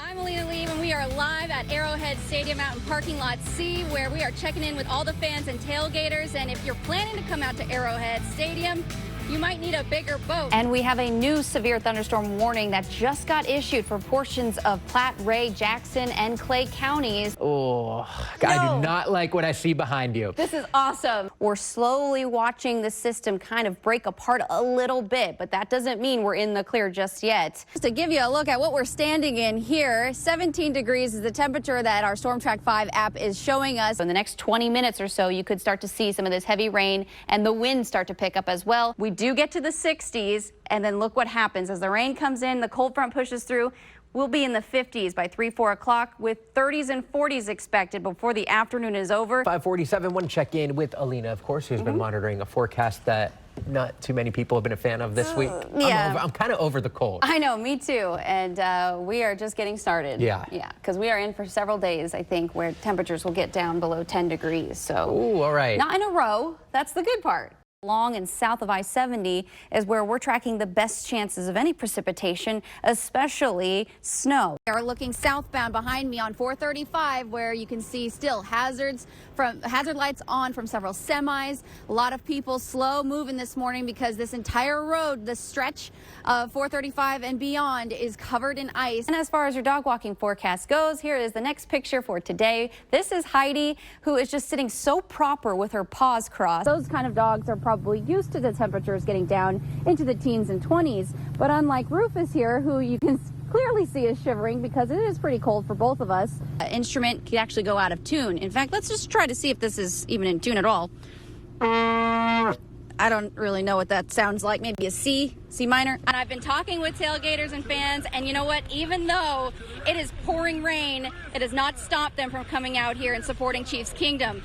I'm Alina Lee, and we are live at Arrowhead Stadium out in parking lot C, where we are checking in with all the fans and tailgaters. And if you're planning to come out to Arrowhead Stadium, you might need a bigger boat. And we have a new severe thunderstorm warning that just got issued for portions of Platte, Ray, Jackson, and Clay counties. Oh, I do not like what I see behind you. This is awesome. We're slowly watching the system kind of break apart a little bit, but that doesn't mean we're in the clear just yet. Just to give you a look at what we're standing in here, 17 degrees is the temperature that our Storm Track 5 app is showing us. In the next 20 minutes or so, you could start to see some of this heavy rain and the wind start to pick up as well. We do get to the 60s, and then look what happens. As the rain comes in, the cold front pushes through. We'll be in the 50s by 3-4 o'clock with 30s and 40s expected before the afternoon is over. 547, one check in with Alina, of course, who's been monitoring a forecast that not too many people have been a fan of this week. Yeah. I'm kind of over the cold. I know, me too. And we are just getting started. Yeah. Yeah, because we are in for several days, I think, where temperatures will get down below 10 degrees. So, ooh, all right. Not in a row. That's the good part. Along and south of I-70 is where we're tracking the best chances of any precipitation, especially snow. We are looking southbound behind me on 435, where you can see still hazard lights on from several semis. A lot of people slow moving this morning because this entire road, the stretch of 435 and beyond, is covered in ice. And as far as your dog walking forecast goes, here is the next picture for today. This is Heidi, who is just sitting so proper with her paws crossed. Those kind of dogs are probably used to the temperatures getting down into the teens and 20s, but unlike Rufus here, who you can clearly see is shivering because it is pretty cold for both of us. Instrument could actually go out of tune. In fact, let's just try to see if this is even in tune at all. I don't really know what that sounds like. Maybe a C minor. And I've been talking with tailgaters and fans, and you know what? Even though it is pouring rain, it has not stopped them from coming out here and supporting Chiefs Kingdom.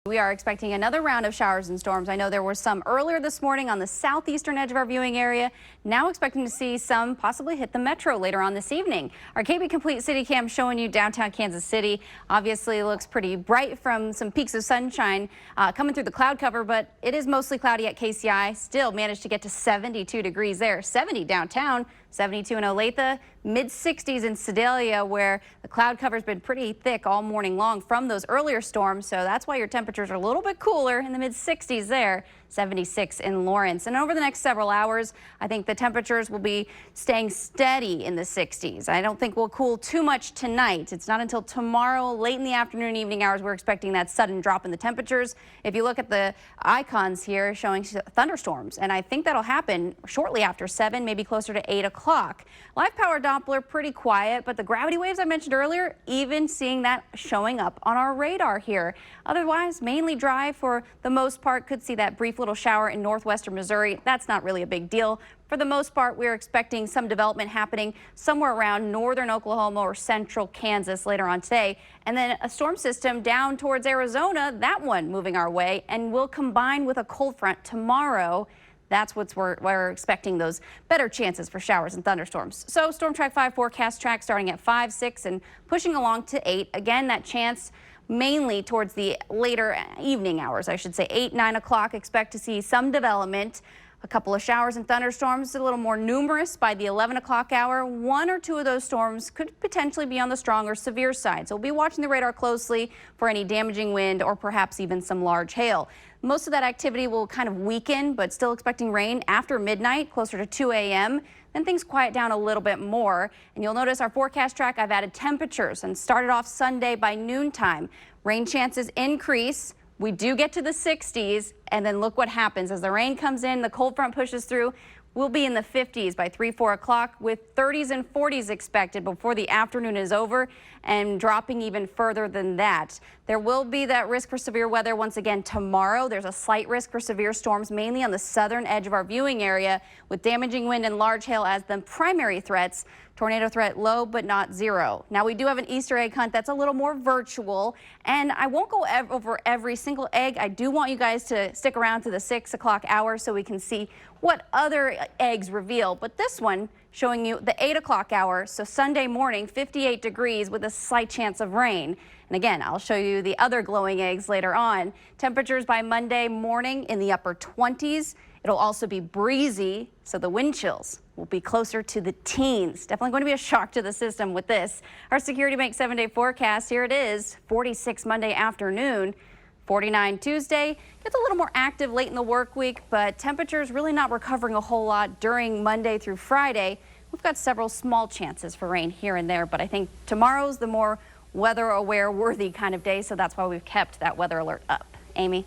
We are expecting another round of showers and storms. I know there were some earlier this morning on the southeastern edge of our viewing area. Now expecting to see some possibly hit the metro later on this evening. Our KB Complete City Cam showing you downtown Kansas City. Obviously looks pretty bright from some peaks of sunshine coming through the cloud cover, but it is mostly cloudy at KCI. Still managed to get to 72 degrees there, 70 downtown. 72 in Olathe, mid-60s in Sedalia, where the cloud cover's been pretty thick all morning long from those earlier storms. So that's why your temperatures are a little bit cooler in the mid-60s there. 76 in Lawrence. And over the next several hours, I think the temperatures will be staying steady in the 60s. I don't think we'll cool too much tonight. It's not until tomorrow, late in the afternoon, evening hours, we're expecting that sudden drop in the temperatures. If you look at the icons here showing thunderstorms, and I think that'll happen shortly after 7, maybe closer to 8 o'clock. Live power Doppler, pretty quiet, but the gravity waves I mentioned earlier, even seeing that showing up on our radar here. Otherwise, mainly dry for the most part. Could see that brief little shower in northwestern Missouri. That's not really a big deal. For the most part, we're expecting some development happening somewhere around northern Oklahoma or central Kansas later on today. And then a storm system down towards Arizona, that one moving our way, and will combine with a cold front tomorrow. That's what we're expecting, those better chances for showers and thunderstorms. So Storm Track 5 forecast track starting at 5, 6 and pushing along to 8. Again, that chance mainly towards the later evening hours, I should say 8, 9 o'clock. Expect to see some development. A couple of showers and thunderstorms, a little more numerous by the 11 o'clock hour. 1 or 2 of those storms could potentially be on the strong or severe side. So we'll be watching the radar closely for any damaging wind or perhaps even some large hail. Most of that activity will kind of weaken, but still expecting rain after midnight, closer to 2 a.m. Then things quiet down a little bit more. And you'll notice our forecast track, I've added temperatures and started off Sunday by noontime. Rain chances increase. We do get to the 60s, and then look what happens. As the rain comes in, the cold front pushes through. We'll be in the 50s by 3-4 o'clock with 30s and 40s expected before the afternoon is over and dropping even further than that. There will be that risk for severe weather once again tomorrow. There's a slight risk for severe storms mainly on the southern edge of our viewing area with damaging wind and large hail as the primary threats. Tornado threat low but not zero. Now we do have an Easter egg hunt that's a little more virtual, and I won't go over every single egg. I do want you guys to stick around to the 6 o'clock hour so we can see what other eggs reveal. But this one showing you the 8 o'clock hour, so Sunday morning, 58 degrees with a slight chance of rain. And again, I'll show you the other glowing eggs later on. Temperatures by Monday morning in the upper 20s. It'll also be breezy, so the wind chills will be closer to the teens. Definitely going to be a shock to the system with this. Our Security Bank 7-day forecast, here it is, 46 Monday afternoon, 49 Tuesday. Gets a little more active late in the work week, but temperatures really not recovering a whole lot during Monday through Friday. We've got several small chances for rain here and there, but I think tomorrow's the more weather aware worthy kind of day, so that's why we've kept that weather alert up. Amy?